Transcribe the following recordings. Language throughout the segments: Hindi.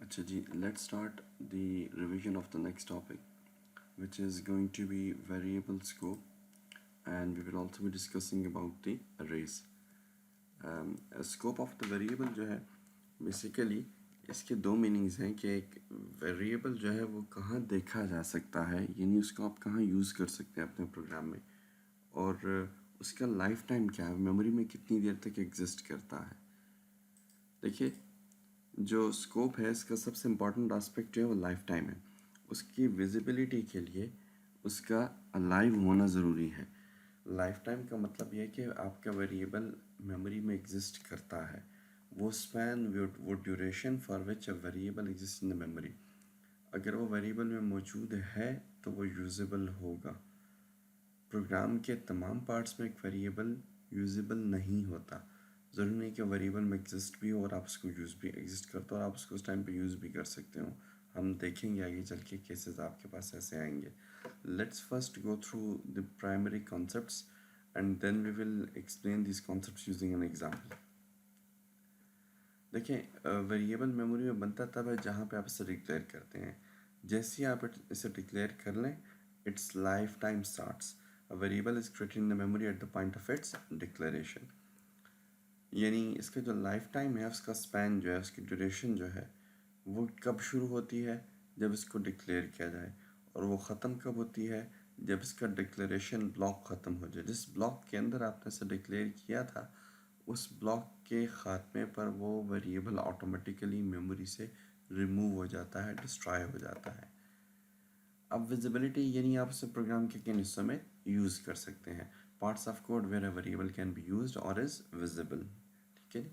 अच्छा जी, let's start the revision of the next topic, which is going to be variable scope, and we will also be discussing about the arrays. Scope of the variable जो है basically इसके दो मीनिंग्स हैं कि एक वेरिएबल जो है वो कहाँ देखा जा सकता है, यानी उसको आप कहाँ यूज़ कर सकते हैं अपने प्रोग्राम में, और उसका लाइफ टाइम क्या है, मेमोरी में कितनी देर तक एग्जिस्ट करता है। देखिए, जो स्कोप है इसका सबसे इम्पॉर्टेंट एस्पेक्ट जो है वो लाइफ टाइम है। उसकी विजिबिलिटी के लिए उसका अलाइव होना ज़रूरी है। लाइफ टाइम का मतलब ये है कि आपका वेरिएबल मेमोरी में एग्जिस्ट करता है, वो स्पैन, वो duration for which a variable exist in the memory. अगर वो वेरिएबल में मौजूद है तो वो यूजेबल होगा। प्रोग्राम के तमाम पार्ट्स में एक वेरिएबल यूजेबल नहीं होता। ज़रूरी नहीं कि वेरिएबल में एग्जिस्ट भी हो और आप उसको यूज़ भी एग्जिस्ट करते हो और आप उसको उस टाइम पे यूज़ भी कर सकते हो। हम देखेंगे आगे चल के केसेस आपके पास ऐसे आएंगे। Let's first go through the primary concepts and then we will explain this concepts using an example. देखिए, वेरिएबल मेमोरी में बनता तब है जहाँ पे आप इसे डिक्लेयर करते हैं। जैसे ही आप इसे डिक्लेयर कर लें, it's life time starts. A variable is created in the memory at the point of its declaration। यानी इसका जो लाइफ टाइम है, उसका स्पैन जो है, उसकी ड्यूरेशन जो है, वो कब शुरू होती है? जब इसको डिक्लेयर किया जाए। और वो ख़त्म कब होती है? जब इसका डिक्लेरेशन ब्लॉक ख़त्म हो जाए। जिस ब्लॉक के अंदर आपने इसे डिक्लेयर किया था, उस ब्लॉक के ख़ात्मे पर वो वेरिएबल ऑटोमेटिकली मेमोरी से रिमूव हो जाता है, डिस्ट्रॉय हो जाता है। अब विजिबिलिटी यानी आप उसे प्रोग्राम के किन हिस्सों में यूज़ कर सकते हैं। Parts of code where a variable can be used और इज़ विजिबल। ठीक है,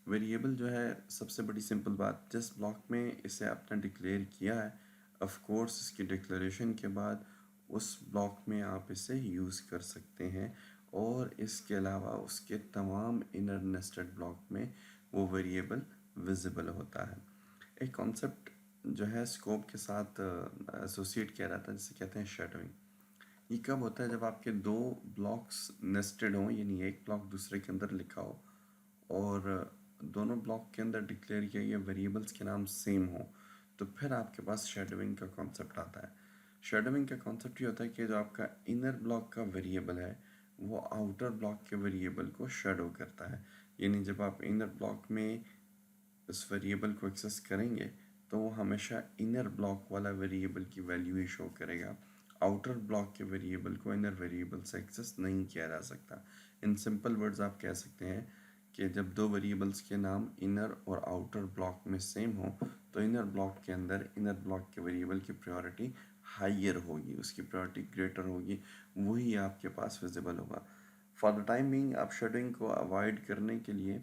वेरिएबल जो है सबसे बड़ी सिंपल बात, जिस ब्लॉक में इसे आपने डिक्लेयर किया है, ऑफ कोर्स इसकी डिक्लेरेशन के बाद उस ब्लॉक में आप इसे यूज़ कर सकते हैं, और इसके अलावा उसके तमाम इनर नेस्टेड ब्लॉक में वो वेरिएबल विजिबल होता है। एक कॉन्सेप्ट जो है स्कोप के साथ एसोसिएट किया जाता है, जिसे कहते हैं शेडोइंग। ये कब होता है? जब आपके दो ब्लॉक्स नेस्टेड हों, यानी एक ब्लॉक दूसरे के अंदर लिखा हो और दोनों ब्लॉक के अंदर डिक्लेयर किए गए वेरिएबल्स के नाम सेम हो, तो फिर आपके पास शेडोइंग का कॉन्सेप्ट आता है। शेडोइंग का कॉन्सेप्ट ये होता है कि जो आपका इनर ब्लॉक का वेरिएबल है, वो आउटर ब्लॉक के वेरिएबल को शेडो करता है। यानी जब आप इनर ब्लॉक में इस वेरिएबल को एक्सेस करेंगे तो वो हमेशा इनर ब्लॉक वाला वेरिएबल की वैल्यू ही शो करेगा। आउटर ब्लॉक के वेरिएबल को इनर वेरिएबल से एक्सेस नहीं किया जा सकता। इन सिंपल वर्ड्स आप कह सकते हैं कि जब दो वेरिएबल्स के नाम इनर और आउटर ब्लॉक में सेम हो, तो इनर ब्लॉक के अंदर इनर ब्लॉक के वेरिएबल की प्रायोरिटी हाइयर होगी, उसकी प्रायोरिटी ग्रेटर होगी, वही आपके पास विजिबल होगा। फॉर द टाइम बीइंग आप शेडोइंग को अवॉइड करने के लिए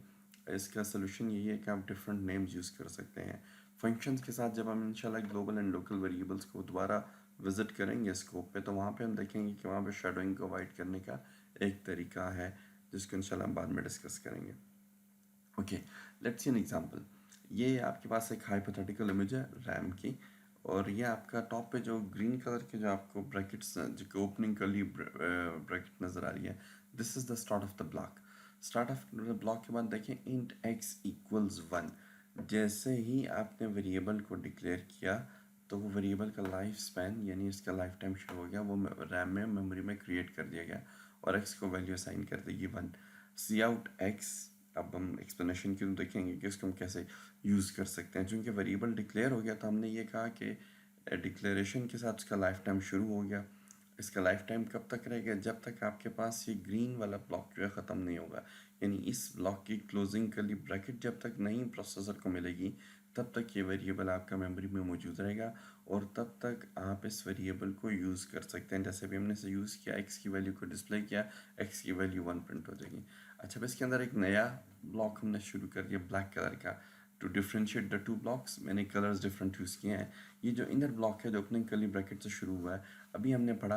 इसका सोल्यूशन यही है कि आप डिफरेंट नेम्स यूज़ कर सकते हैं। फंक्शंस के साथ जब हम इंशाल्लाह ग्लोबल एंड लोकल वेरिएबल्स को दोबारा विजिट करेंगे स्कोप पे, तो वहाँ पे हम देखेंगे कि वहाँ पे शेडोइंग को अवॉइड करने का एक तरीका है, जिसको इंशाल्लाह हम बाद में डिस्कस करेंगे। Okay, let's see an example. ये आपके पास एक हाइपोथेटिकल इमेज है रैम की, और ये आपका टॉप पे जो ग्रीन कलर के जो आपको ब्रैकेट्स, जो ओपनिंग कर्ली ब्रैकेट नज़र आ रही है, this is the start of the block. Start of the block के बाद देखें इंट x इक्वल्स 1। जैसे ही आपने वेरिएबल को डिक्लेयर किया, तो वो वेरिएबल का लाइफ स्पैन यानी इसका लाइफ टाइम शुरू हो गया, वो रैम में मेमोरी में क्रिएट कर दिया गया, और x को वैल्यू असाइन कर देगी 1। सी आउट x, अब हम एक्सप्लेनेशन क्यों देखेंगे कि इसको हम कैसे यूज़ कर सकते हैं। चूँकि वेरिएबल डिक्लेयर हो गया, तो हमने ये कहा कि डिक्लेरेशन के साथ उसका लाइफ टाइम शुरू हो गया। इसका लाइफ टाइम कब तक रहेगा? जब तक आपके पास ये ग्रीन वाला ब्लॉक जो है ख़त्म नहीं होगा, यानी इस ब्लॉक की क्लोजिंग कर्ली ब्रैकेट जब तक नहीं प्रोसेसर को मिलेगी, तब तक ये वेरिएबल आपका मेमोरी में मौजूद रहेगा, और तब तक आप इस वेरिएबल को यूज़ कर सकते हैं। जैसे भी हमने इसे यूज़ किया, एक्स की वैल्यू को डिस्प्ले किया, एक्स की वैल्यू 1 प्रिंट हो जाएगी। अच्छा, अब इसके अंदर एक नया ब्लॉक हमने शुरू कर दिया ब्लैक कलर का। To differentiate the two blocks मैंने कलर्स डिफरेंट यूज़ किए हैं। ये जो इनर ब्लॉक है, जो ओपनिंग कर्ली ब्रैकेट से शुरू हुआ है, अभी हमने पढ़ा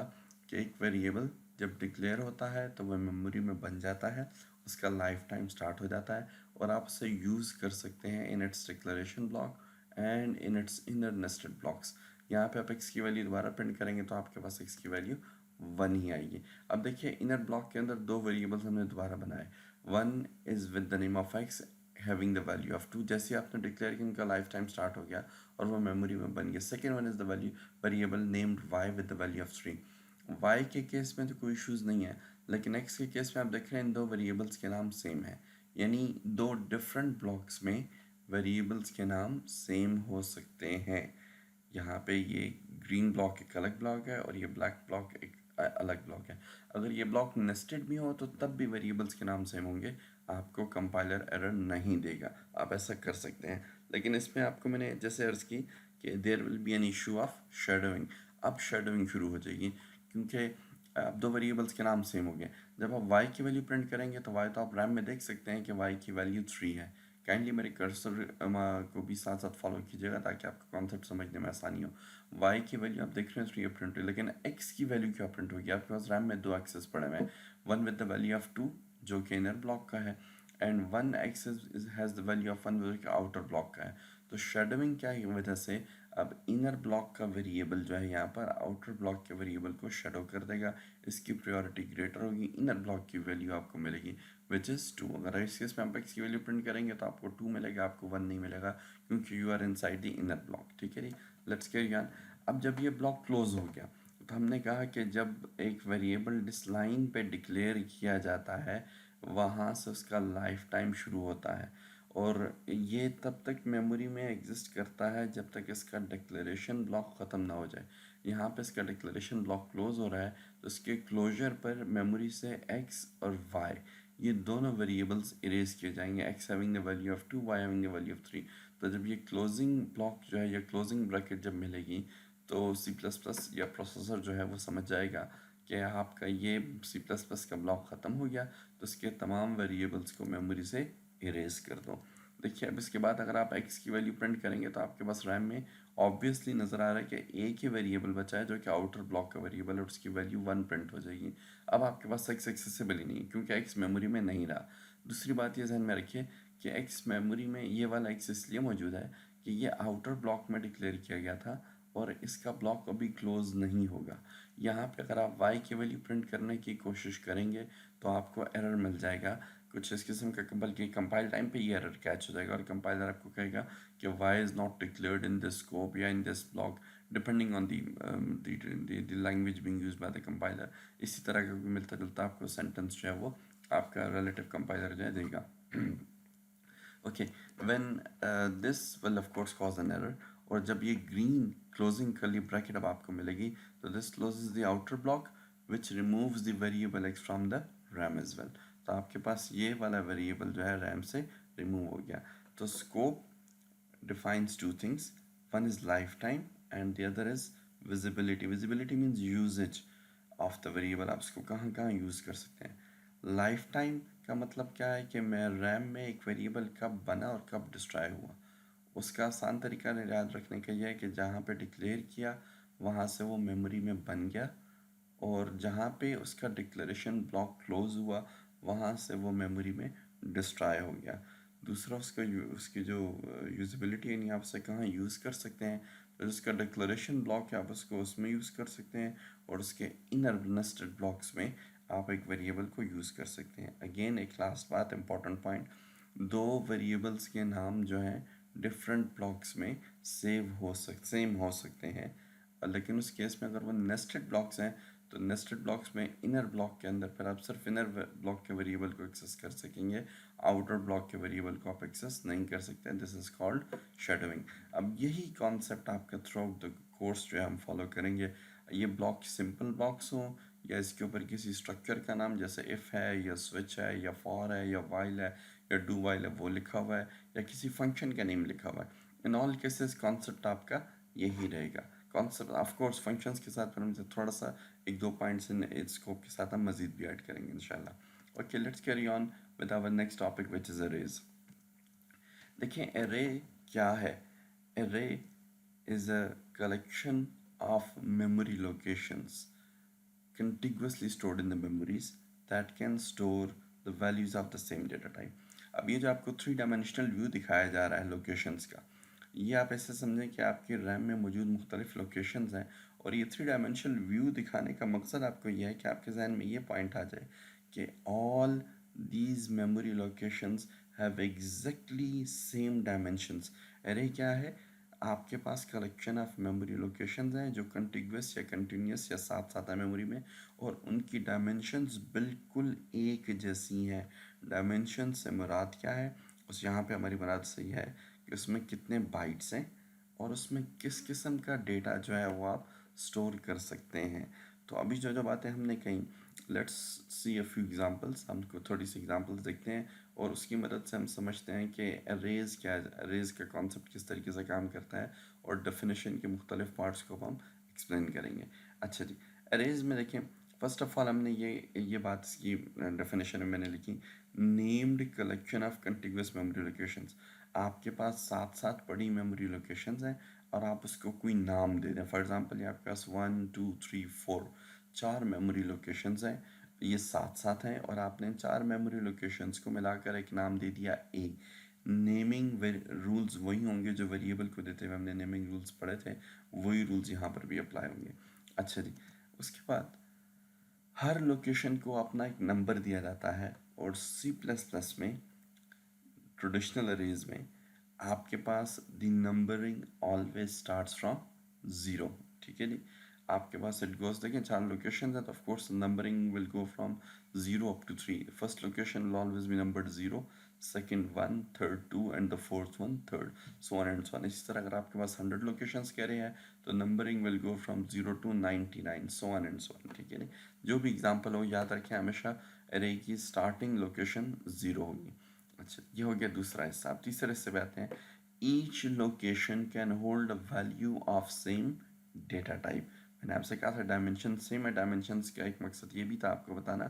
कि एक वेरिएबल जब डिक्लेयर होता है तो वह मेमोरी में बन जाता है, उसका लाइफ टाइम स्टार्ट हो जाता है, और आप उसे यूज़ कर सकते हैं in its declaration block and in its inner nested blocks. यहाँ पे आप एक्स की वैल्यू दोबारा प्रिंट करेंगे तो आपके पास एक्स की वैल्यू 1 ही आएगी। अब देखिए, इनर ब्लॉक के अंदर दो वेरिएबल्स हमने दोबारा बनाए। One is with the name of x, having the value of 2, जैसे आपने डिक्लेयर किया उनका लाइफ टाइम स्टार्ट हो गया और वो मेमोरी में बन गया. Second one is the value variable named Y with the value of 3. Y के केस में तो कोई इशूज़ नहीं है, लेकिन एक्स के केस में आप देख रहे हैं इन दो वेरिएबल्स के नाम सेम है, यानी दो डिफरेंट ब्लॉक्स में वेरिएबल्स के नाम सेम हो सकते हैं. यहाँ पे ये ग्रीन ब्लॉक एक अलग ब्लॉक है और ये ब्लैक ब्लॉक एक अलग ब्लॉक है. अगर ये ब्लॉक नेस्टेड भी हो तो तब भी वेरिएबल्स के नाम सेम होंगे, आपको कंपाइलर एरर नहीं देगा, आप ऐसा कर सकते हैं. लेकिन इसमें आपको मैंने जैसे अर्ज़ की कि there will be an issue of shadowing. अब शेडोइंग शुरू हो जाएगी क्योंकि अब दो वेरिएबल्स के नाम सेम हो गए. जब आप y की वैल्यू प्रिंट करेंगे तो y तो आप रैम में देख सकते हैं कि y की वैल्यू 3 है. काइंडली मेरे कर्सर को भी साथ साथ फॉलो कीजिएगा ताकि आपका कॉन्सेप्ट समझने में आसानी हो. y की वैल्यू आप देख रहे हैं 3 प्रिंट हुई, लेकिन x की वैल्यू क्या प्रिंट होगी? आपके पास रैम में दो एक्सेस पड़े हुए हैं, one with the value of 2 जो कि इनर ब्लॉक का है and one access has the value of 1 जो कि आउटर ब्लॉक का है. तो शेडोइंग क्या की वजह से अब इनर ब्लॉक का वेरिएबल जो है यहाँ पर आउटर ब्लॉक के वेरिएबल को शेडो कर देगा, इसकी प्रायोरिटी ग्रेटर होगी, इनर ब्लॉक की वैल्यू आपको मिलेगी विच इज़ 2. अगर इस केस में आप एक्स की वैल्यू प्रिंट करेंगे तो आपको 2 मिलेगा, आपको 1 नहीं मिलेगा क्योंकि you are inside the inner block. ठीक है जी, लेट्स कैरी ऑन. अब जब ये ब्लॉक क्लोज हो गया तो हमने कहा कि जब एक वेरिएबल इस लाइन पे डिक्लेयर किया जाता है वहाँ से उसका लाइफ टाइम शुरू होता है और ये तब तक मेमोरी में एग्जिस्ट करता है जब तक इसका डिक्लेरेशन ब्लॉक ख़त्म ना हो जाए. यहाँ पे इसका डिक्लेरेशन ब्लॉक क्लोज हो रहा है तो इसके क्लोजर पर मेमोरी से x और y ये दोनों वेरिएबल्स इरेज किए जाएंगे, x having the value of 2, y having the value of 3. तो जब ये क्लोजिंग ब्लॉक जो है या क्लोजिंग ब्रैकेट जब मिलेगी तो C++ या प्रोसेसर जो है वो समझ जाएगा कि आपका ये C++ का ब्लॉक ख़त्म हो गया तो इसके तमाम वेरिएबल्स को मेमोरी से इरेज कर दो. देखिए अब इसके बाद अगर आप x की वैल्यू प्रिंट करेंगे तो आपके पास रैम में ऑब्वियसली नज़र आ रहा है कि एक ही वेरिएबल बचा है जो कि आउटर ब्लॉक का वेरिएबल है और उसकी वैल्यू 1 प्रिंट हो जाएगी. अब आपके पास x एक्सेसिबल ही नहीं है क्योंकि x मेमोरी में नहीं रहा. दूसरी बात ये ध्यान में रखिए कि x मेमोरी में ये वाला x इसलिए मौजूद है कि ये आउटर ब्लॉक में डिक्लेयर किया गया था और इसका ब्लॉक अभी क्लोज नहीं होगा. यहाँ पे अगर आप y की वैल्यू प्रिंट करने की कोशिश करेंगे तो आपको एरर मिल जाएगा कुछ इस किस्म का, बल्कि कंपाइल टाइम पे ये एरर कैच हो जाएगा और कंपाइलर आपको कहेगा कि y is not declared in this scope या in this block depending on the language being used by the compiler. इसी तरह का मिलता जुलता आपको सेंटेंस जो है वो आपका रिलेटिव कंपाइलर जो है देगा. Okay, when this will of course cause an error. और जब ये ग्रीन क्लोजिंग कर्ली ब्रैकेट अब आपको मिलेगी तो this closes the outer block which removes the variable x from the RAM as well. तो आपके पास ये वाला वेरिएबल जो है रैम से रिमूव हो गया. तो scope defines two things. One is lifetime and the other is visibility. Visibility means usage of the variable. आप इसको कहाँ कहाँ यूज़ कर सकते हैं. लाइफ टाइम का मतलब क्या है कि मैं रैम में एक वेरिएबल कब बना और कब डिस्ट्रॉय हुआ. उसका आसान तरीका याद रखने का यह है कि जहाँ पे डिक्लेयर किया वहाँ से वो मेमोरी में बन गया और जहाँ पे उसका डिक्लेरेशन ब्लॉक क्लोज हुआ वहाँ से वो मेमोरी में डिस्ट्रॉय हो गया. दूसरा उसकी जो यूज़बिलिटी यानी आप उसे कहाँ यूज़ कर सकते हैं, तो जिसका डिक्लेरेशन ब्लॉक है आप उसको उसमें यूज़ कर सकते हैं और उसके इनर नेस्टेड ब्लॉक्स में आप एक वेरिएबल को यूज़ कर सकते हैं. अगेन एक लास्ट बात इंपॉर्टेंट पॉइंट, दो वेरिएबल्स के नाम जो हैं डिफरेंट ब्लॉक्स में सेम हो सकते हैं, लेकिन उस केस में अगर वो नेस्टेड ब्लॉक्स हैं तो नेस्टेड ब्लॉक्स में इनर ब्लॉक के अंदर फिर आप सिर्फ इनर ब्लॉक के वेरिएबल को एक्सेस कर सकेंगे, आउटर ब्लॉक के वेरिएबल को आप एक्सेस नहीं कर सकते. This is called shadowing. अब यही कॉन्सेप्ट आपका थ्रू आउट द कोर्स जो है हम फॉलो करेंगे. ये ब्लॉक सिंपल ब्लॉक्स हों या इसके ऊपर किसी स्ट्रक्चर का नाम जैसे इफ़ है या स्विच है या फॉर है या वाइल है या डू वाइल है वो लिखा हुआ है या किसी फंक्शन का नेम लिखा हुआ है, इन ऑल केसेस कॉन्सेप्ट आपका यही रहेगा. कॉन्सेप्ट ऑफ कोर्स फंक्शंस के साथ फिर हमसे थोड़ा सा एक दो पॉइंट्स इन स्कोप के साथ हम मजीद भी ऐड करेंगे इंशाल्लाह. Okay, let's carry on with our next topic which is arrays. देखिए एरे क्या है. Array is a collection of memory locations contiguously stored in the memories that can store the values of the same data type. अब ये जो आपको 3 डायमेंशनल व्यू दिखाया जा रहा है लोकेशंस का, ये आप ऐसे समझें कि आपकी रैम में मौजूद मुख्तलिफ लोकेशंस हैं और ये 3 डायमेंशनल व्यू दिखाने का मकसद आपको यह है कि आपके जहन में ये पॉइंट आ जाए कि all these memory locations have exactly same dimensions. अरे क्या है, आपके पास कलेक्शन ऑफ मेमोरी लोकेशंस हैं जो कंटिग्यूस या कंटिन्यूस या साथ साथ है मेमोरी में, और उनकी डायमेंशंस बिल्कुल एक जैसी हैं। डायमेंशन से मुराद क्या है, उस यहाँ पे हमारी मुराद सही है कि उसमें कितने बाइट्स हैं और उसमें किस किस्म का डेटा जो है वो आप स्टोर कर सकते हैं। तो अभी जो जो बातें हमने कही, let's see a few examples, हमको थोड़ी सी एग्जांपल्स देखते हैं और उसकी मदद से हम समझते हैं कि अरेज क्या है, अरेज का कॉन्सेप्ट किस तरीके से काम करता है, और डेफिनेशन के मुख्तलिफ पार्ट्स को हम एक्सप्लेन करेंगे। अच्छा जी, अरेज में देखें, फर्स्ट ऑफ ऑल हमने ये बात इसकी डेफिनेशन में मैंने लिखी, named collection of contiguous memory locations. आपके पास साथ साथ पड़ी मेमोरी लोकेशंस हैं और आप उसको कोई नाम दे दें। फॉर एग्जांपल ये आपके पास 1 2 3 4 चार मेमोरी लोकेशंस हैं, ये साथ साथ हैं, और आपने चार मेमोरी लोकेशंस को मिलाकर एक नाम दे दिया ए। नेमिंग रूल्स वही होंगे जो वेरिएबल को देते हुए हमने नेमिंग रूल्स पढ़े थे, वही रूल्स यहाँ पर भी अप्लाई होंगे। अच्छा जी, उसके बाद हर लोकेशन को अपना एक नंबर दिया जाता है, और सी प्लस प्लस में ट्रेडिशनल अरेज में आपके पास the numbering always starts from zero. ठीक है जी, आपके पास इट गोज, देखें चार लोकेशन है तो of course numbering will go from zero up to three. First location will always be numbered zero, second one, third two, and the fourth one third, so on and so on. इसी तरह अगर आपके पास 100 लोकेशंस कह रहे हैं तो numbering will go from 0 to 99, so on and so on. ठीक है नहीं, जो भी एग्जांपल हो याद रखें हमेशा अरे की स्टार्टिंग लोकेशन ज़ीरो होगी। अच्छा, ये हो गया दूसरा हिस्सा। अब तीसरे हिस्से पे आते हैं। Each location can hold a value of same data type. मैंने आपसे कहा था डायमेंशन सेम है। डायमेंशंस का एक मकसद ये भी था आपको बताना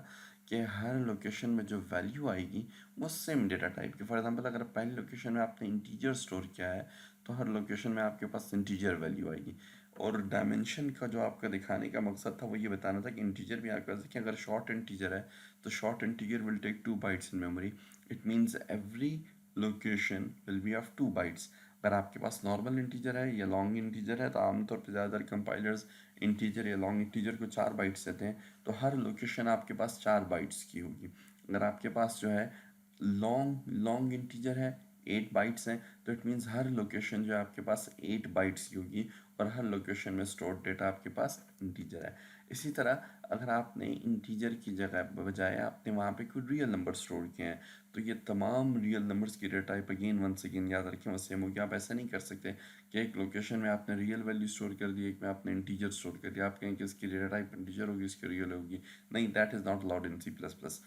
कि हर लोकेशन में जो वैल्यू आएगी वो सेम डेटा टाइप की। फॉर एग्जांपल अगर पहली लोकेशन में आपने इंटीजर स्टोर किया है तो हर लोकेशन में आपके पास इंटीजर वैल्यू आएगी। और डायमेंशन का जो आपका दिखाने का मकसद था वो ये बताना था कि इंटीजर भी आपके पास देखिए, अगर शॉर्ट इंटीजर है तो short integer will take 2 bytes in memory. It means every location will be of 2 bytes. अगर आपके पास नॉर्मल इंटीजर है या लॉन्ग इंटीजर है तो आमतौर पर ज़्यादातर कंपाइलर्स इंटीजर या लॉन्ग इंटीजर को 4 बाइट्स देते हैं, तो हर लोकेशन आपके पास 4 बाइट्स की होगी। अगर आपके पास जो है लॉन्ग लॉन्ग इंटीजर है, 8 बाइट्स हैं, तो इट मीन्स हर लोकेशन जो है आपके पास 8 बाइट्स की होगी, और हर लोकेशन में स्टोर डेटा आपके पास इंटीजर है। इसी तरह अगर आपने इंटीजर की जगह बजाय आपने वहाँ पे कोई रियल नंबर स्टोर किए हैं तो ये तमाम रियल नंबर्स की data type again once again याद रखें वो सेम होगी। आप ऐसा नहीं कर सकते कि एक लोकेशन में आपने रियल वैल्यू स्टोर कर दी, एक में आपने इंटीजर स्टोर कर दिया, आप कहें कि इसकी डेटा टाइप इंटीजर होगी इसकी रियल होगी। नहीं, that is not allowed in C plus plus.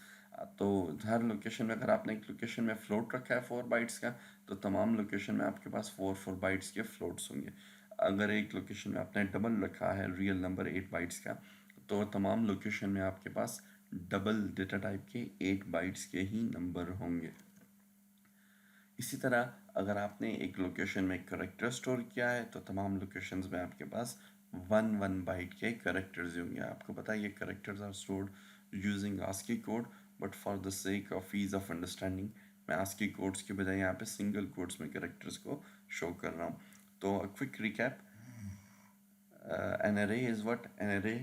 तो हर लोकेशन में अगर आपने एक लोकेशन में फ्लोट रखा है 4 बाइट्स का, तो तमाम लोकेशन में आपके पास 4 बाइट्स के फ्लोट्स होंगे। अगर एक लोकेशन में आपने डबल रखा है रियल नंबर 8 बाइट्स का, तो तमाम लोकेशन में आपके पास डबल डेटा टाइप के 8 बाइट्स के ही नंबर होंगे। इसी तरह अगर आपने एक लोकेशन में करेक्टर स्टोर किया है तो तमाम लोकेशंस में आपके पास 1 1 बाइट के करेक्टर्स होंगे। आपको पता है ये characters are stored using ASCII code, but for the sake of ease of understanding मैं आस्की कोड्स के बजाय यहाँ पे सिंगल कोड्स में करेक्टर्स को शो कर रहा हूँ। तो quick recap, an array is what? An array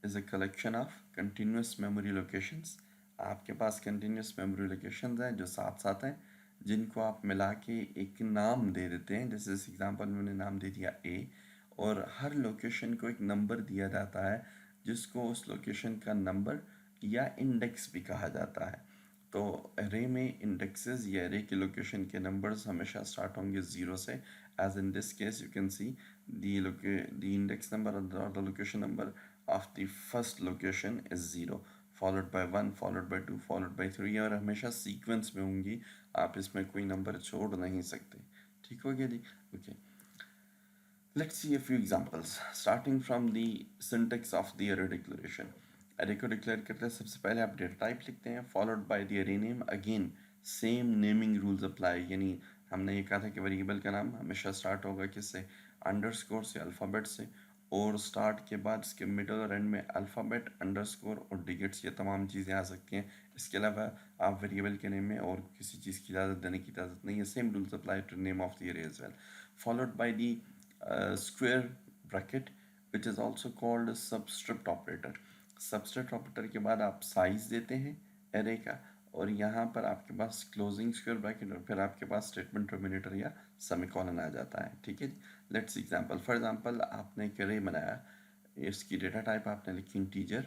is a collection of continuous memory locations. आपके पास continuous memory locations हैं जो साथ साथ हैं, जिनको आप मिला के एक नाम दे देते हैं। जैसे इस एग्जांपल में मैंने नाम दे दिया a, और हर लोकेशन को एक नंबर दिया जाता है जिसको उस लोकेशन का नंबर या इंडेक्स भी कहा जाता है। तो एरे में इंडेक्सेस या एरे के लोकेशन के नंबर्स हमेशा स्टार्ट होंगे ज़ीरो से। As in this case you can see the index number or the location number of the first location is 0, followed by 1, followed by 2, followed by 3, और हमेशा सीक्वेंस में होंगी, आप इसमें कोई नंबर छोड़ नहीं सकते। ठीक हो गया जी, okay. Let's see a few examples, starting from the syntax of the array declaration. Array को डिक्लेयर करते हैं, सबसे पहले आप डेटा टाइप लिखते हैं, followed by the array name। Again same naming rules apply, यानी हमने ये कहा था कि वेरिएबल का नाम हमेशा स्टार्ट होगा किससे, अंडरस्कोर से, अल्फ़ाबेट से, और स्टार्ट के बाद इसके मिडल और एंड में अल्फ़ाबेट, अंडरस्कोर और डिजिट्स, ये तमाम चीज़ें आ सकती हैं। इसके अलावा आप वेरिएबल के नेम में और किसी चीज़ की इजाज़त देने की इजाज़त नहीं है। Same rules apply to name of the array as well. Followed by the square bracket which is also called a subscript operator। Subscript operator के बाद आप साइज देते हैं एरे का, और यहाँ पर आपके पास क्लोजिंग स्क्वायर ब्रैकेट और फिर आपके पास स्टेटमेंट टर्मिनेटर या सेमीकोलन आ जाता है, ठीक है। लेट्स एग्जांपल, फॉर एग्जांपल आपने एक अरे बनाया, इसकी डेटा टाइप आपने लिखी इंटीजर,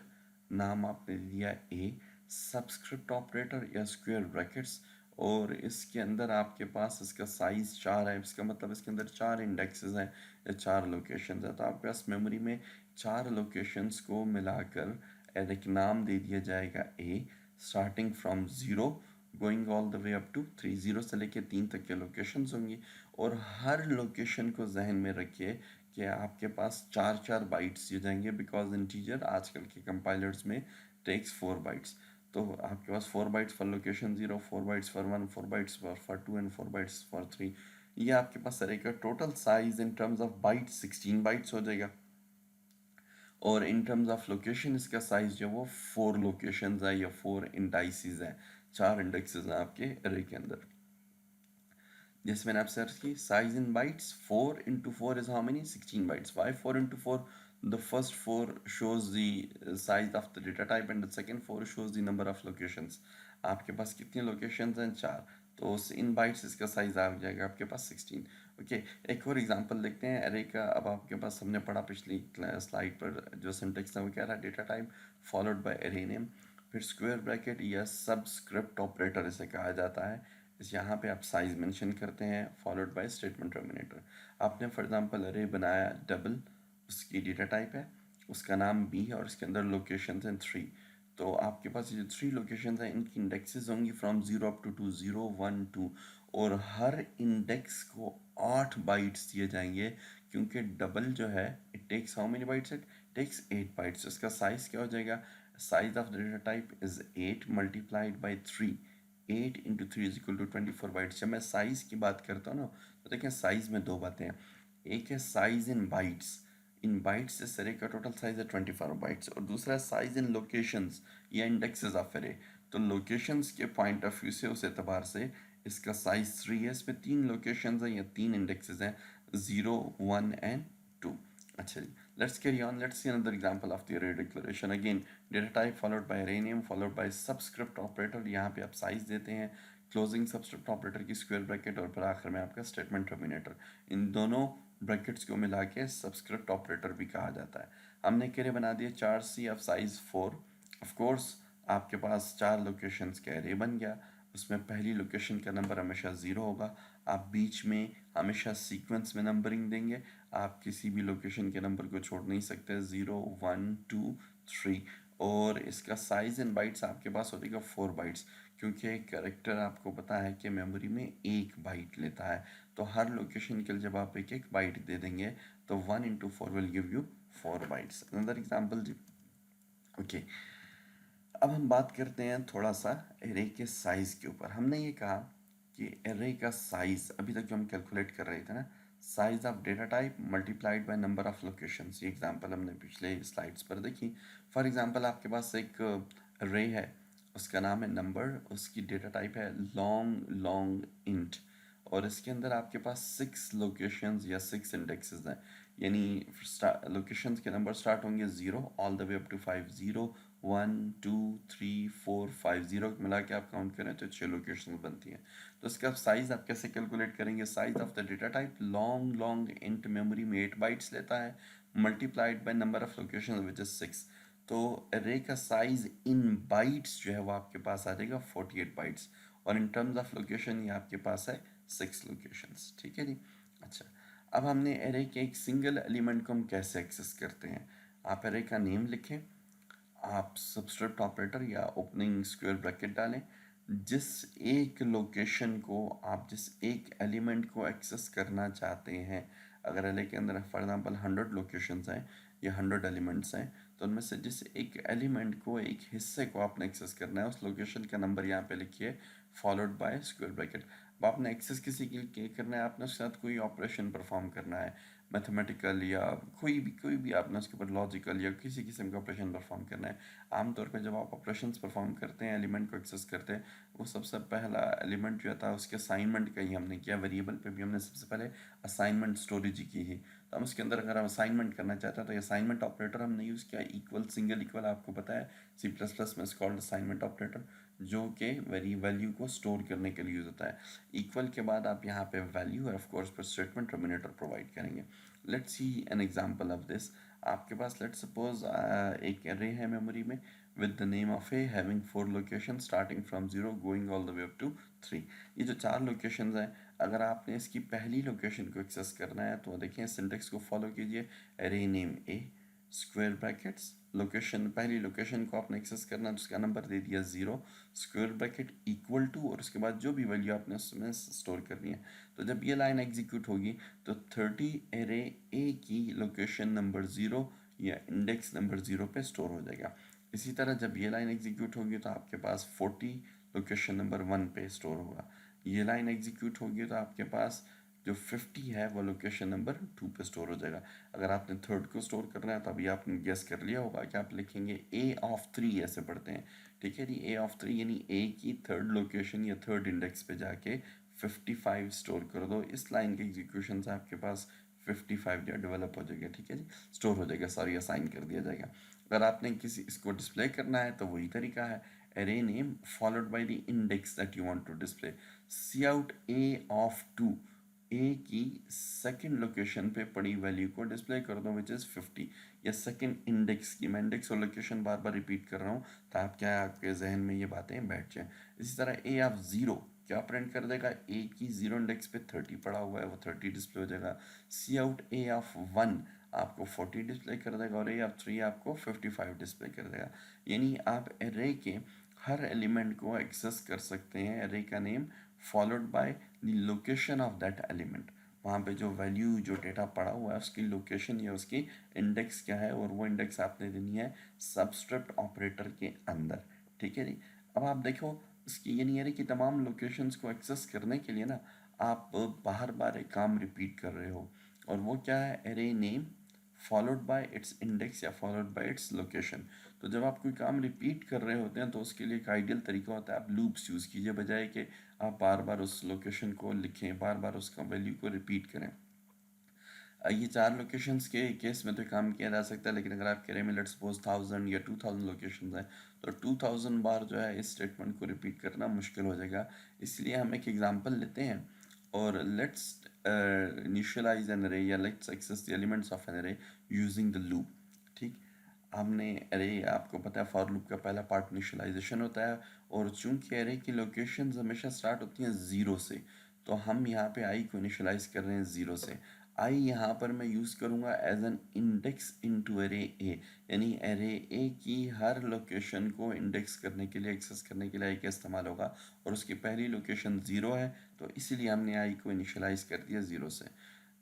नाम आपने दिया ए, सबस्क्रिप्ट ऑपरेटर या स्क्वायर ब्रैकेट्स, और इसके अंदर आपके पास इसका साइज 4 है, इसका मतलब इसके अंदर 4 इंडेक्सेस हैं या 4 लोकेशंस हैं। तो आपके पास मेमोरी में 4 लोकेशंस को मिलाकर एक नाम दे दिया जाएगा a, starting from 0 going all the way up to 3, 0 से लेके 3 तक के लोकेशंस होंगी। और हर लोकेशन को जहन में रखिए कि आपके पास 4 बाइट्स दिए जाएंगे, बिकॉज इंटीजर आजकल के कंपाइलर्स में टेक्स 4 बाइट्स। तो आपके पास 4 bytes for location 0, 4 bytes for 1, 4 bytes for 2 and 4 bytes for 3। ये आपके पास अरे का total size in terms of bytes 16 bytes हो जाएगा, और इन टर्म्स ऑफ लोकेशन इसका साइज जो वो 4 लोकेशंस है या 4 इंडाइसिस है, 4 इंडेक्सेस हैं आपके अरे के अंदर। जैसे मैंने आपसे सर्च की, size in bytes 4 into 4 is how many? 16 bytes. Why 4 into 4? The first 4 shows the size of the data type and the second 4 shows the number of locations. आपके पास कितनी लोकेशंस हैं? 4। तो उस इन बाइट्स इसका साइज आ जाएगा आपके पास 16। ओके, एक और एग्जांपल देखते हैं अरे का। अब आपके पास हमने पढ़ा पिछली स्लाइड पर जो सिंटेक्स था वो क्या रहा? डेटा टाइप फॉलोड बाय अरे नेम, फिर स्क्वायर ब्रैकेट या सबस्क्रिप्ट ऑपरेटर इसे कहा जाता है। इस यहाँ पे आप साइज मेंशन करते हैं फॉलोड बाय स्टेटमेंट टर्मिनेटर। आपने फॉर एग्जांपल अरे बनाया डबल, उसकी डेटा टाइप है, उसका नाम बी है और इसके अंदर लोकेशन हैं 3। तो आपके पास ये जो 3 लोकेशन हैं इनकी इंडेक्सेस होंगी फ्रॉम 0 अप टू 2, 0, 1, 2, और हर इंडेक्स को 8 बाइट्स दिए जाएंगे, क्योंकि डबल जो है it takes how many bytes? It takes 8 bytes. इसका साइज क्या हो जाएगा? Size of the data type is 8 मल्टीप्लाइड बाई 3। 8 into 3 is equal to 24 bytes. जब मैं साइज की बात करता हूँ ना, तो देखें साइज में 2 बातें हैं। एक है size in bytes, in bytes से सरे का टोटल साइज है 24 बाइट्स, और दूसरा साइज इन लोकेशंस या इंडेक्सेस ऑफ अरे। तो लोकेशंस के पॉइंट ऑफ व्यू से, उस एतबार से इसका साइज 3 है। इसमें 3 लोकेशंस हैं या 3 इंडेक्सेस हैं, 0, 1 एंड 2। अच्छा जी, let's carry on. Let's see another example of the array declaration. Again, data type followed by array name followed by subscript operator. यहाँ पे आप साइज देते हैं, क्लोजिंग सबस्क्रिप्ट ऑपरेटर की स्क्वायर ब्रैकेट, और फिर आखिर में आपका स्टेटमेंट टर्मिनेटर। इन दोनों ब्रैकेट्स को मिला के सबस्क्रिप्ट ऑपरेटर भी कहा जाता है। हमने कैरे बना दिए 4C of size 4। Of course आपके पास 4 लोकेशंस का एरे बन गया, उसमें पहली लोकेशन का नंबर हमेशा 0 होगा। आप बीच में हमेशा सीक्वेंस में नंबरिंग देंगे, आप किसी भी लोकेशन के नंबर को छोड़ नहीं सकते, 0, 1, 2, 3। और इसका साइज इन बाइट्स आपके पास हो जाएगा 4 बाइट्स, क्योंकि कैरेक्टर आपको पता है कि मेमोरी में 1 बाइट लेता है। तो हर लोकेशन के लिए जब आप एक एक बाइट दे देंगे तो 1 into 4 will give you 4 bytes. Another example जी। ओके, अब हम बात करते हैं थोड़ा सा एरे के साइज के ऊपर। हमने ये कहा कि एरे का साइज अभी तक जो हम कैलकुलेट कर रहे थे ना, size of data type multiplied by number of locations, ये एग्जांपल हमने पिछले स्लाइड्स पर देखी। फॉर एग्जांपल आपके पास एक एरे है, उसका नाम है नंबर, उसकी डेटा टाइप है लॉन्ग लॉन्ग इंट, और इसके अंदर आपके पास 6 लोकेशंस या 6 इंडेक्सेस हैं। यानी लोकेशंस के नंबर स्टार्ट होंगे 0 all the way up to 5, 0, 1, 2, 3, 4, 5, 0 मिला के आप काउंट करें तो 6 लोकेशन बनती हैं। तो इसका साइज आप कैसे कैलकुलेट करेंगे? Size of the data type long long int memory में 8 बाइट्स लेता है, multiplied by number of location which is 6। तो अरे का साइज इन बाइट्स जो है वो आपके पास आ जाएगा 48 बाइट्स, और इन टर्म्स ऑफ लोकेशन ये आपके पास है 6 लोकेशंस, ठीक है जी। अच्छा, अब हमने एरे के एक सिंगल एलिमेंट को हम कैसे एक्सेस करते हैं। आप एरे का नेम लिखें, आप सबस्क्रिप्ट ऑपरेटर या ओपनिंग स्क्वायर ब्रैकेट डालें, जिस एक लोकेशन को आप जिस एक एलिमेंट को एक्सेस करना चाहते हैं। अगर एरे के अंदर फॉर एग्जांपल 100 लोकेशंस हैं या 100 एलिमेंट्स हैं, तो उनमें से जिस एक एलिमेंट को, एक हिस्से को आपने एक्सेस करना है, उस लोकेशन का नंबर यहाँ पे लिखिए फॉलोड बाय स्क्वायर ब्रैकेट। अब आपने एक्सेस किसी के लिए करना है, आपने उसके साथ कोई ऑपरेशन परफॉर्म करना है, मैथमेटिकल या कोई भी आपने उसके ऊपर लॉजिकल या किसी किस्म का ऑपरेशन परफॉर्म करना है। आमतौर पर जब आप ऑपरेशंस परफॉर्म करते हैं, एलिमेंट को एक्सेस करते हैं, वो सबसे पहला एलिमेंट जो था उसके असाइनमेंट का ही हमने किया। वेरिएबल पे भी हमने सबसे पहले असाइनमेंट स्टोरेज ही की है। तो हम उसके अंदर अगर हम असाइनमेंट करना चाहते हैं तो असाइनमेंट ऑपरेटर हमने यूज़ किया, इक्वल सिंगल इक्वल, आपको पता है C++ में कॉल्ड असाइनमेंट ऑपरेटर, जो कि वेरी वैल्यू को स्टोर करने के लिए यूज होता है। इक्वल के बाद आप यहाँ पे वैल्यू और ऑफ कोर्स पर स्टेटमेंट टर्मिनेटर प्रोवाइड करेंगे। Let's see an example of this. आपके पास लेट्स सपोज एक एरे है मेमोरी में with the name of a having 4 location starting from 0 going all the way up to 3। ये जो 4 लोकेशंस हैं, अगर आपने इसकी पहली लोकेशन को एक्सेस करना है तो देखिए सिंटेक्स को फॉलो कीजिए। एरे नेम ए स्क्वायर ब्रैकेट्स लोकेशन, पहली लोकेशन को आपने एक्सेस करना है तो उसका नंबर दे दिया 0 स्क्वायर ब्रैकेट इक्वल टू और उसके बाद जो भी वैल्यू आपने उसमें स्टोर करनी है। तो जब ये लाइन एग्जीक्यूट होगी तो 30 एरे ए की लोकेशन नंबर 0 या इंडेक्स नंबर 0 पे स्टोर हो जाएगा। इसी तरह जब ये लाइन एग्जीक्यूट होगी तो आपके पास 40 लोकेशन नंबर 1 पे स्टोर होगा। ये लाइन एग्जीक्यूट होगी तो आपके पास जो 50 है वो लोकेशन नंबर 2 पे स्टोर हो जाएगा। अगर आपने थर्ड को स्टोर करना है तो अभी आपने गेस कर लिया होगा कि आप लिखेंगे ए ऑफ 3 ऐसे पढ़ते हैं। ठीक है जी, ए ऑफ 3 यानी ए की थर्ड लोकेशन या थर्ड इंडेक्स पे जाके 55 स्टोर कर दो। इस लाइन के एग्जीक्यूशन से आपके पास 55 जो डेवलप हो जाएगा। ठीक है जी, स्टोर हो जाएगा, सॉरी असाइन कर दिया जाएगा। अगर आपने किसी इसको डिस्प्ले करना है तो वही तरीका है, array name followed by the index that you want to display। Cout a of 2, a की सेकंड लोकेशन पे पड़ी वैल्यू को डिस्प्ले कर दो विच इज़ 50, या सेकंड इंडेक्स की, मैं इंडेक्स और लोकेशन बार बार रिपीट कर रहा हूँ ताकि आपके जहन में ये बातें बैठ जाएं। इसी तरह ए ऑफ 0 क्या प्रिंट कर देगा, ए की 0 इंडेक्स पे 30 पड़ा हुआ है वो 30 डिस्प्ले हो जाएगा। सी आउट ए ऑफ 1 आपको 40 डिस्प्ले कर देगा और ए ऑफ 3 आपको 55 डिस्प्ले कर देगा। यानी आप एरे के हर एलिमेंट को एक्सेस कर सकते हैं, एरे का name followed by the location of that element. वहाँ पे जो वैल्यू जो डेटा पड़ा हुआ है उसकी लोकेशन या उसकी इंडेक्स क्या है, और वो इंडेक्स आपने देनी है सबस्क्रिप्ट ऑपरेटर के अंदर। ठीक है जी। अब आप देखो इसकी यानी एरे की तमाम लोकेशंस को एक्सेस करने के लिए ना आप बार बार एक काम रिपीट कर रहे हो, और वो क्या है, array name followed by it's index या फॉलोड बाय इट्स लोकेशन। तो जब आप कोई काम रिपीट कर रहे होते हैं तो उसके लिए एक आइडियल तरीका होता है आप लूप्स यूज़ कीजिए, बजाय कि आप बार बार उस लोकेशन को लिखें, बार बार उसका वैल्यू को रिपीट करें। ये 4 लोकेशंस के केस में तो काम किया जा सकता है, लेकिन अगर आप कह रहे हैं लेट्स सपोज 1000 या 2000 लोकेशंस हैं तो 2000 बार जो है इस स्टेटमेंट को रिपीट करना मुश्किल हो जाएगा। इसलिए हम एक एग्जांपल लेते हैं और लेट्स इनिशियलाइज एन अरे या let's access the elements of an array using the loop. ठीक, हमने अरे, आपको पता है फॉर लूप का पहला पार्ट इनिशियलाइजेशन होता है, और चूंकि अरे की लोकेशंस हमेशा स्टार्ट होती हैं 0 से, तो हम यहाँ पे आई को इनिशियलाइज कर रहे हैं 0 से। आई यहाँ पर मैं यूज़ करूँगा as an index into array a, यानी एरे ए की हर लोकेशन को इंडेक्स करने के लिए, एक्सेस करने के लिए आई का इस्तेमाल होगा, और उसकी पहली लोकेशन 0 है तो इसीलिए हमने आई को इनिशियलाइज कर दिया 0 से।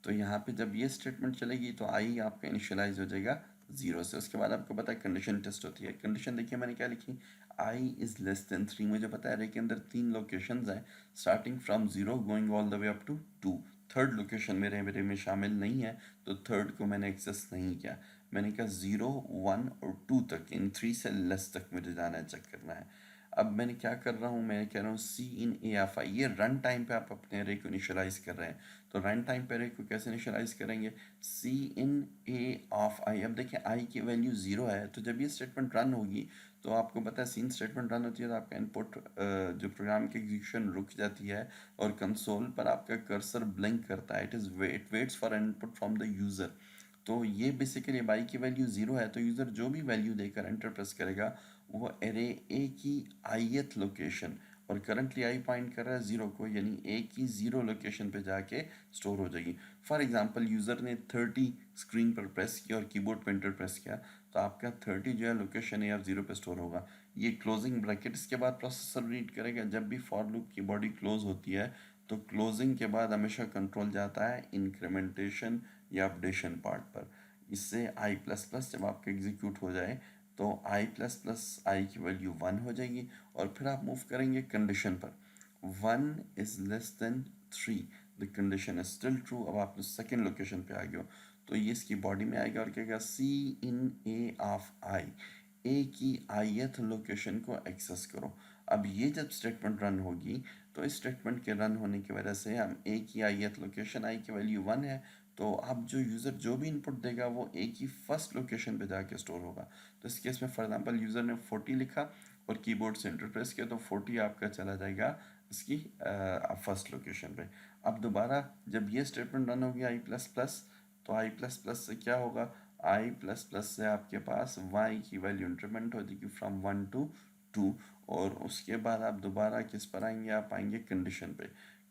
तो यहाँ पे जब ये स्टेटमेंट चलेगी तो आई आपका इनिशियलाइज हो जाएगा 0 से। उसके बाद आपको पता है कंडीशन टेस्ट होती है। कंडीशन देखिए मैंने क्या लिखी, आई इज़ लेस देन 3। मुझे पता है अरे के अंदर 3 लोकेशंस हैं starting from 0 going all the way up to 2। Third location मेरे मेरे में शामिल नहीं है तो थर्ड को मैंने एक्सेस नहीं किया। मैंने कहा 0 1 और 2 तक, इन 3 से लेस तक मुझे जाना है, चेक करना है। अब मैंने क्या कर रहा हूँ, मैं कह रहा हूँ सी इन ए एफ आई, ये रन टाइम पे आप अपने अरे को इनिशियलाइज कर रहे हैं। तो रन टाइम पे अरे को कैसे इनिशियलाइज करेंगे, सी इन ए ऑफ आई। अब देखिए आई की वैल्यू 0 है तो जब ये स्टेटमेंट रन होगी तो आपको पता है सीन स्टेटमेंट रन होती है तो आपका इनपुट जो प्रोग्राम की एग्जीक्यूशन रुक जाती है और कंसोल पर आपका कर्सर ब्लिंक करता है। It waits for input from the user. तो ये बेसिकली बाई की वैल्यू 0 है तो यूज़र जो भी वैल्यू देकर एंटर प्रेस करेगा वो एरे ए की आईएथ लोकेशन, और करंटली आई पॉइंट कर रहा है 0 को, यानी ए की 0 लोकेशन पे जाके स्टोर हो जाएगी। फॉर एग्जांपल यूज़र ने 30 स्क्रीन पर प्रेस किया और कीबोर्ड पे एंटर प्रेस किया तो आपका 30 जो है लोकेशन ए ऑफ 0 पे स्टोर होगा। ये क्लोजिंग ब्रैकेट, इसके बाद प्रोसेसर रीड करेगा। जब भी फॉर लूप की बॉडी क्लोज होती है तो क्लोजिंग के बाद हमेशा कंट्रोल जाता है इंक्रीमेंटेशन या अपडेशन पार्ट पर। इससे आई प्लस प्लस जब आपका एग्जीक्यूट हो जाए तो आई प्लस प्लस आई की वैल्यू 1 हो जाएगी, और फिर आप मूव करेंगे कंडीशन पर। 1 is less than 3, the condition is still true. अब आप सेकेंड लोकेशन पे आ गए हो तो ये इसकी बॉडी में आएगा और कहेगा सी इन ए ऑफ आई, ए की आईएथ लोकेशन को एक्सेस करो। अब ये जब स्टेटमेंट रन होगी तो इस स्टेटमेंट के रन होने की वजह से हम ए की आईएथ लोकेशन, आई की वैल्यू 1 है, तो अब जो यूज़र जो भी इनपुट देगा वो ए की फर्स्ट लोकेशन पे जाके स्टोर होगा। तो इस केस में फॉर एग्जांपल यूज़र ने 40 लिखा और कीबोर्ड से एंटर प्रेस किया तो 40 आपका चला जाएगा इसकी फर्स्ट लोकेशन पे। अब दोबारा जब ये स्टेटमेंट रन होगी आई प्लस प्लस, तो आई प्लस प्लस से क्या होगा, आई प्लस प्लस से आपके पास y की वैल्यू इंक्रीमेंट हो जाएगी फ्रॉम 1 to 2। और उसके बाद आप दोबारा किस पर आएंगे, आप आएंगे कंडीशन पे।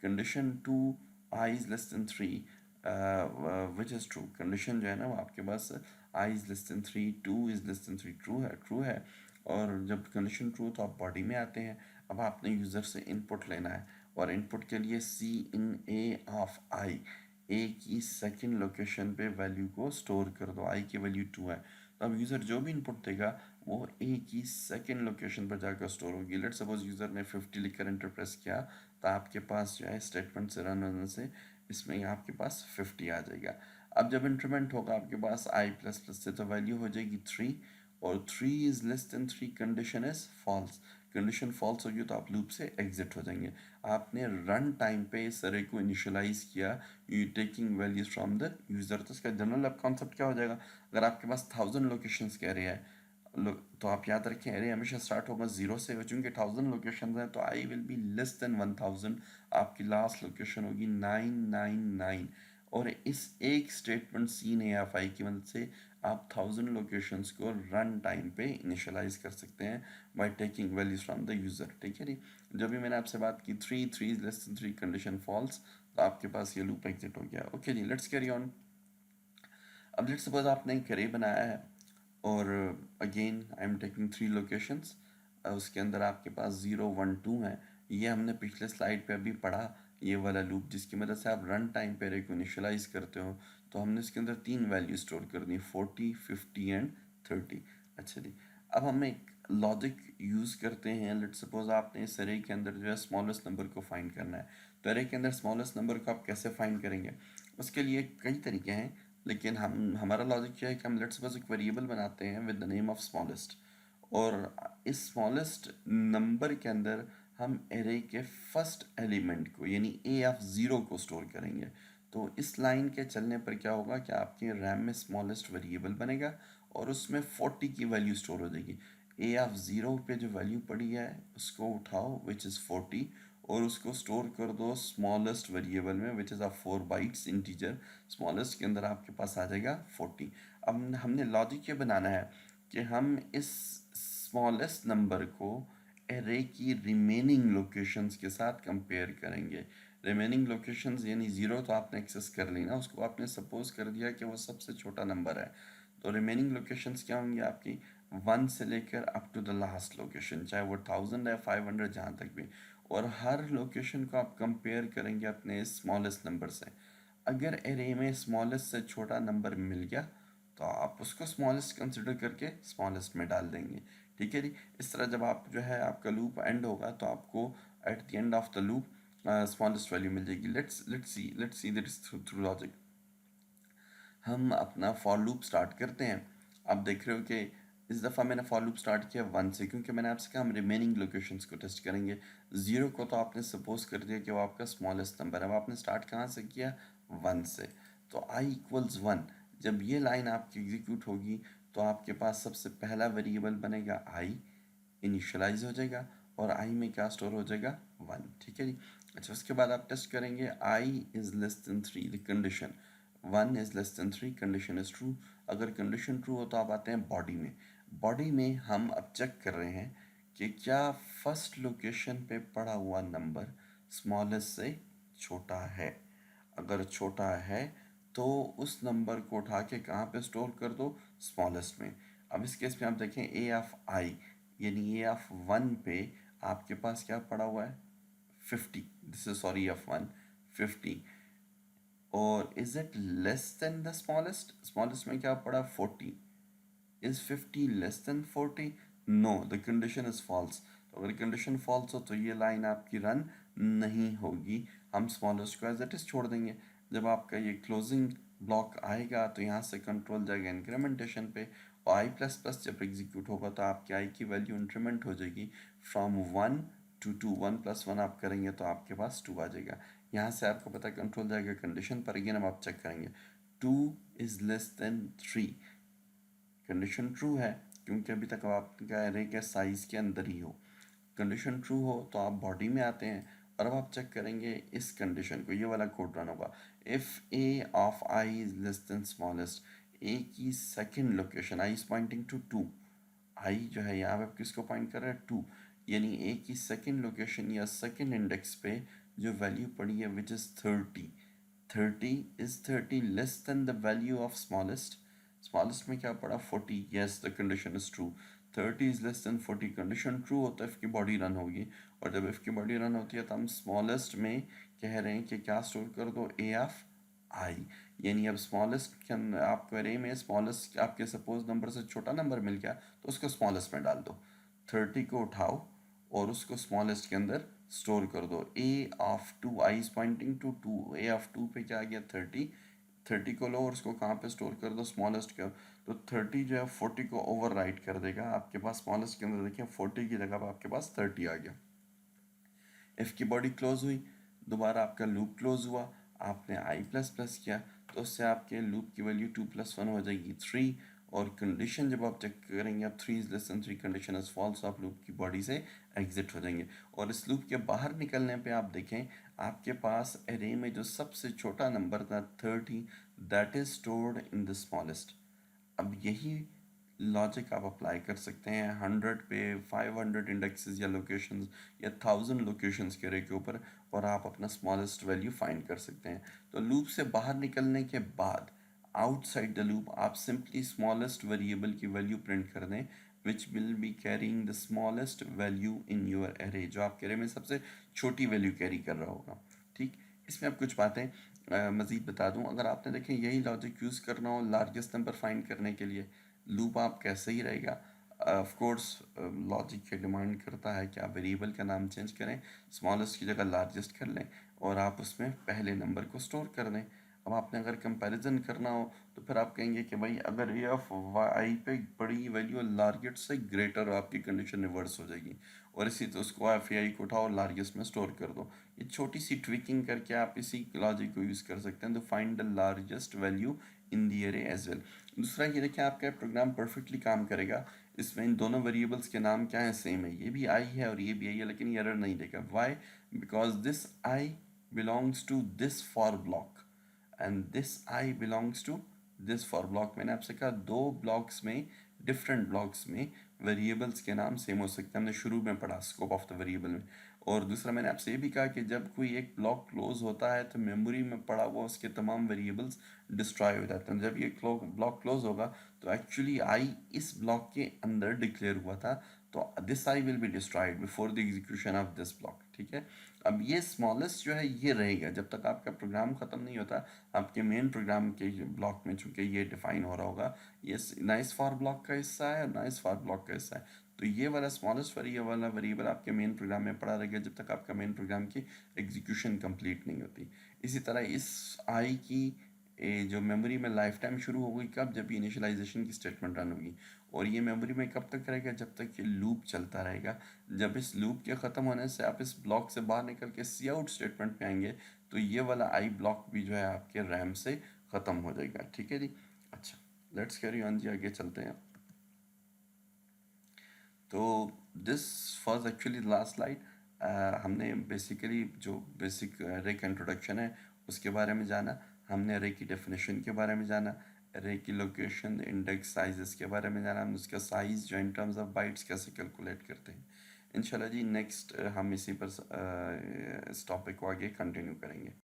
Condition 2 i is less than 3 which is true. Condition जो है ना वो आपके पास i is less than 3, 2 is less than 3 true है। और जब कंडीशन ट्रू तो आप बॉडी में आते हैं। अब आपने यूज़र से इनपुट लेना है और इनपुट के लिए सी इन ए ऑफ आई, ए की सेकंड लोकेशन पे वैल्यू को स्टोर कर दो। आई की वैल्यू 2 है, तो अब यूज़र जो भी इनपुट देगा वो ए की सेकंड लोकेशन पर जाकर स्टोर होगी। लेट सपोज यूज़र ने 50 लिखकर एंटर प्रेस किया, तो आपके पास जो है स्टेटमेंट से रन होने से इसमें आपके पास 50 आ जाएगा। अब जब इंक्रीमेंट होगा आपके पास आई प्लस प्लस से, तो वैल्यू हो जाएगी 3, और 3 is less than 3 condition is false. Condition false होगी तो आप लूप से एग्जिट हो जाएंगे। आपने रन टाइम पे इस अरे को इनिशियलाइज किया, you taking values from the user. तो इसका जनरल अब कॉन्सेप्ट क्या हो जाएगा, अगर आपके पास 1000 लोकेशंस के एरे है तो आप याद रखें एरे हमेशा स्टार्ट होगा 0 से, चूंकि 1000 लोकेशन हैं तो I will be less than 1000। आपकी लास्ट लोकेशन होगी 999, और इस एक स्टेटमेंट सी ने एफ आई की मदद से आप 1000 लोकेशंस को रन टाइम पे इनिशियलाइज कर सकते हैं by taking values from the user. ठीक है जी। जब भी मैंने आपसे बात की 3 is less than 3 condition false, तो आपके पास ये लूप एग्जिट हो गया। ओके जी, लेट्स कैरी ऑन। अब लेट्स सपोज आपने एक अरे बनाया है और again I am taking 3 locations, उसके अंदर आपके पास 0 1 2 है। ये हमने पिछले स्लाइड पे अभी पढ़ा, ये वाला लूप जिसकी मदद से आप रन टाइम पे अरे को इनिशियलाइज करते हो। तो हमने इसके अंदर 3 वैल्यू स्टोर कर दी, 40 50 एंड 30। अच्छा जी, अब हम एक लॉजिक यूज़ करते हैं। लेट सपोज आपने इस अरे के अंदर जो है स्मॉलेस्ट नंबर को फाइंड करना है, तो अरे के अंदर स्मॉलेस्ट नंबर को आप कैसे फाइंड करेंगे, उसके लिए कई तरीके हैं। लेकिन हमारा लॉजिक क्या है कि हम लेट्स सपोज एक वेरिएबल बनाते हैं with the name of smallest, और इस स्मॉलेस्ट नंबर के अंदर हम एरे के फर्स्ट एलिमेंट को यानी ए ऑफ 0 को स्टोर करेंगे। तो इस लाइन के चलने पर क्या होगा कि आपके रैम में स्मॉलेस्ट वेरिएबल बनेगा और उसमें 40 की वैल्यू स्टोर हो जाएगी। ए ऑफ 0 पे जो वैल्यू पड़ी है उसको उठाओ विच इज़ 40, और उसको स्टोर कर दो स्मॉलेस्ट वेरिएबल में which is a 4 bytes integer. Smallest के अंदर आपके पास आ जाएगा 40। अब हमने लॉजिक ये बनाना है कि हम इस स्मॉलेस्ट नंबर को एरे की रिमेनिंग लोकेशंस के साथ कंपेयर करेंगे। रिमेनिंग लोकेशंस यानी 0 तो आपने एक्सेस कर ली ना, उसको आपने सपोज कर दिया कि वो सबसे छोटा नंबर है। तो रिमेनिंग लोकेशंस क्या होंगी आपकी, 1 से लेकर up to the last location, चाहे वो 1000 है 500 जहाँ तक भी। और हर लोकेशन को आप कंपेयर करेंगे अपने स्मॉलेस्ट नंबर से। अगर एरे में स्मॉलेस्ट से छोटा नंबर मिल गया तो आप उसको स्मॉलेस्ट कंसिडर करके स्मॉलेस्ट में डाल देंगे। ठीक है जी। इस तरह जब आप जो है आपका लूप एंड होगा तो आपको at the end of the loop smallest value मिल जाएगी। Let's see this through logic. हम अपना फॉर लूप स्टार्ट करते हैं। आप देख रहे हो कि इस दफ़ा मैंने फॉर लूप स्टार्ट किया 1 से, क्योंकि मैंने आपसे कहा हम रिमेनिंग लोकेशंस को टेस्ट करेंगे। 0 को तो आपने सपोज कर दिया कि वो आपका स्मॉलेस्ट नंबर है। अब आपने स्टार्ट कहाँ से किया, 1 से। तो i इक्वल्स 1, जब ये लाइन आपकी एग्जीक्यूट होगी तो आपके पास सबसे पहला वेरिएबल बनेगा i, इनिशियलाइज हो जाएगा, और i में क्या स्टोर हो जाएगा, 1। ठीक है जी। अच्छा, उसके बाद आप टेस्ट करेंगे i is less than 3, the condition 1 is less than 3, condition is true. अगर कंडीशन ट्रू हो तो आप आते हैं बॉडी में। बॉडी में हम अब चेक कर रहे हैं कि क्या फर्स्ट लोकेशन पे पड़ा हुआ नंबर स्मॉलेस्ट से छोटा है। अगर छोटा है तो उस नंबर को उठा के कहाँ पे स्टोर कर दो, स्मॉलेस्ट में। अब इस केस में आप देखें ए ऑफ आई यानी ए ऑफ 1 पे आपके पास क्या पड़ा हुआ है, 50। This is sorry of 1, 50। और is it less than the smallest, smallest में क्या पड़ा, 40। Is 50 less than 40, no, the condition is false. तो अगर कंडीशन फॉल्स हो तो ये लाइन आपकी रन नहीं होगी, हम स्मॉलेस्ट को एज इट इज छोड़ देंगे। जब आपका ये क्लोजिंग ब्लॉक आएगा तो यहाँ से कंट्रोल जाएगा इंक्रीमेंटेशन पे, और आई प्लस प्लस जब एग्जीक्यूट होगा तो आपकी आई की वैल्यू इंक्रीमेंट हो जाएगी फ्रॉम 1 to 2। 1 + 1 आप करेंगे तो आपके पास 2 आ जाएगा। यहाँ से आपको पता कंट्रोल जाएगा कंडीशन पर, अगेन अब आप चेक करेंगे 2 is less than 3, condition true है क्योंकि अभी तक आपका एरे के साइज के अंदर ही हो। कंडीशन ट्रू हो तो आप बॉडी में आते हैं और अब आप चेक करेंगे इस कंडीशन को, ये वाला कोड रन होगा, if a of i is less than smallest, a की second location, i is pointing to two, i जो है यहाँ पे किसको पॉइंट कर रहा है, टू, यानी ए की सेकंड लोकेशन या सेकंड इंडेक्स पे जो वैल्यू पड़ी है which is 30, 30 is 30 less than the value of smallest, smallest में क्या पड़ा 40, yes the condition is true, 30 is less than 40, condition true होता है, इफ की बॉडी रन होगी, और जब इफ की बॉडी रन होती है तो हम स्मॉलेस्ट में कह रहे हैं कि क्या स्टोर कर दो, ए ऑफ आई, यानी अब स्मॉलेस्ट के आपको अरे में स्मॉलेस्ट आपके सपोज नंबर से छोटा नंबर मिल गया तो उसको स्मॉलेस्ट में डाल दो, 30 को उठाओ और उसको स्मॉलेस्ट के अंदर स्टोर कर दो, a of two, i is pointing to two, a of two पे क्या आ गया 30, 30 को लो और उसको कहाँ पे स्टोर कर दो, स्मॉलेस्ट के, तो 30 जो है 40 को ओवर राइट कर देगा, आपके पास स्मॉलेस्ट के अंदर देखिए 40 की जगह पर आपके पास 30 आ गया। इफ की बॉडी क्लोज हुई, दोबारा आपका लूप क्लोज हुआ, आपने आई प्लस प्लस किया तो उससे आपके लूप की वैल्यू 2 + 1 हो जाएगी 3, और कंडीशन जब आप चेक करेंगे आप 3 is less than 3 condition is false, आप लूप की बॉडी से एग्जिट हो जाएंगे। और इस लूप के बाहर निकलने पे आप देखें आपके पास एरे में जो सबसे छोटा नंबर था 30, that is stored in the smallest. अब यही लॉजिक आप अप्लाई कर सकते हैं 100 पे, 500 इंडेक्सेस या लोकेशंस या 1000 लोकेशंस के रे के ऊपर, और आप अपना स्मॉलेस्ट वैल्यू फाइंड कर सकते हैं। तो लूप से बाहर निकलने के बाद आउटसाइड द लूप आप सिंपली स्मॉलेस्ट वेरिएबल की वैल्यू प्रिंट कर दें which will be carrying the smallest value in your array, जो आपके एरे में सबसे छोटी वैल्यू कैरी कर रहा होगा। ठीक, इसमें अब कुछ बातें मज़ीद बता दूं, अगर आपने देखें यही लॉजिक यूज़ करना हो लार्जेस्ट नंबर फाइंड करने के लिए, लूप आप कैसे ही रहेगा, ऑफ कोर्स लॉजिक के डिमांड करता है कि आप वेरिएबल का नाम चेंज करें, स्मॉलेस्ट की जगह लार्जेस्ट कर लें और आप उसमें पहले नंबर को स्टोर कर दें। अब आपने अगर कंपैरिजन करना हो तो फिर आप कहेंगे कि भाई अगर ए ऑफ वाई पे बड़ी वैल्यू लार्जेस्ट से ग्रेटर हो, आपकी कंडीशन रिवर्स हो जाएगी, और इसी तो उसको एफ आई को उठाओ लार्जेस्ट में स्टोर कर दो। ये छोटी सी ट्विकिंग करके आप इसी लॉजिक को यूज़ कर सकते हैं तो find the largest value in the array as well. दूसरा ये देखिए आपका प्रोग्राम परफेक्टली काम करेगा, इसमें इन दोनों वेरिएबल्स के नाम क्या है, सेम है, ये भी आई है और ये भी आई है, लेकिन ये एरर नहीं देगा, why, because this i belongs to this for block and this i belongs to this for block. मैंने आपसे कहा दो ब्लॉक्स में, डिफरेंट ब्लॉक्स में वेरिएबल्स के नाम सेम हो सकते हैं, हमने शुरू में पढ़ा स्कोप ऑफ द वेरिएबल में। और दूसरा मैंने आपसे ये भी कहा कि जब कोई एक ब्लॉक क्लोज होता है तो मेमोरी में पड़ा हुआ उसके तमाम वेरिएबल्स डिस्ट्रॉय हो जाते हैं। जब ये ब्लॉक क्लोज होगा तो एक्चुअली आई इस ब्लॉक के अंदर डिक्लेयर हुआ था, तो this I will be destroyed before the execution of this block. ठीक है, अब ये स्मॉलेस्ट जो है ये रहेगा जब तक आपका प्रोग्राम ख़त्म नहीं होता, आपके मेन प्रोग्राम के ब्लॉक में चूंकि ये डिफाइन हो रहा होगा, ये नाइस फॉर ब्लॉक का हिस्सा है और नाइस फॉर ब्लॉक का हिस्सा है, तो ये वाला स्मॉलेस्ट वाला वेरिएबल आपके मेन प्रोग्राम में पड़ा रहेगा जब तक आपका मेन प्रोग्राम की एग्जीक्यूशन कंप्लीट नहीं होती। इसी तरह इस आई की जो मेमोरी में लाइफ टाइम शुरू होगी कब, जब इनिशियलाइजेशन की स्टेटमेंट रन होगी, और ये मेमोरी में कब तक रहेगा, जब तक ये लूप चलता रहेगा। जब इस लूप के ख़त्म होने से आप इस ब्लॉक से बाहर निकल के सी आउट स्टेटमेंट पे आएंगे तो ये वाला आई ब्लॉक भी जो है आपके रैम से ख़त्म हो जाएगा। ठीक है जी, अच्छा लेट्स कैरी ऑन जी, आगे चलते हैं। तो this was actually last slide, हमने बेसिकली जो बेसिक रे का इंट्रोडक्शन है उसके बारे में जाना, हमने रे की डेफिनेशन के बारे में जाना, रे की लोकेशन इंडेक्स साइजेस के बारे में जाना, हमने उसका साइज़ जो इन टर्म्स ऑफ बाइट्स कैसे कैलकुलेट करते हैं। इंशाल्लाह जी नेक्स्ट हम इसी पर इस टॉपिक को आगे कंटिन्यू करेंगे।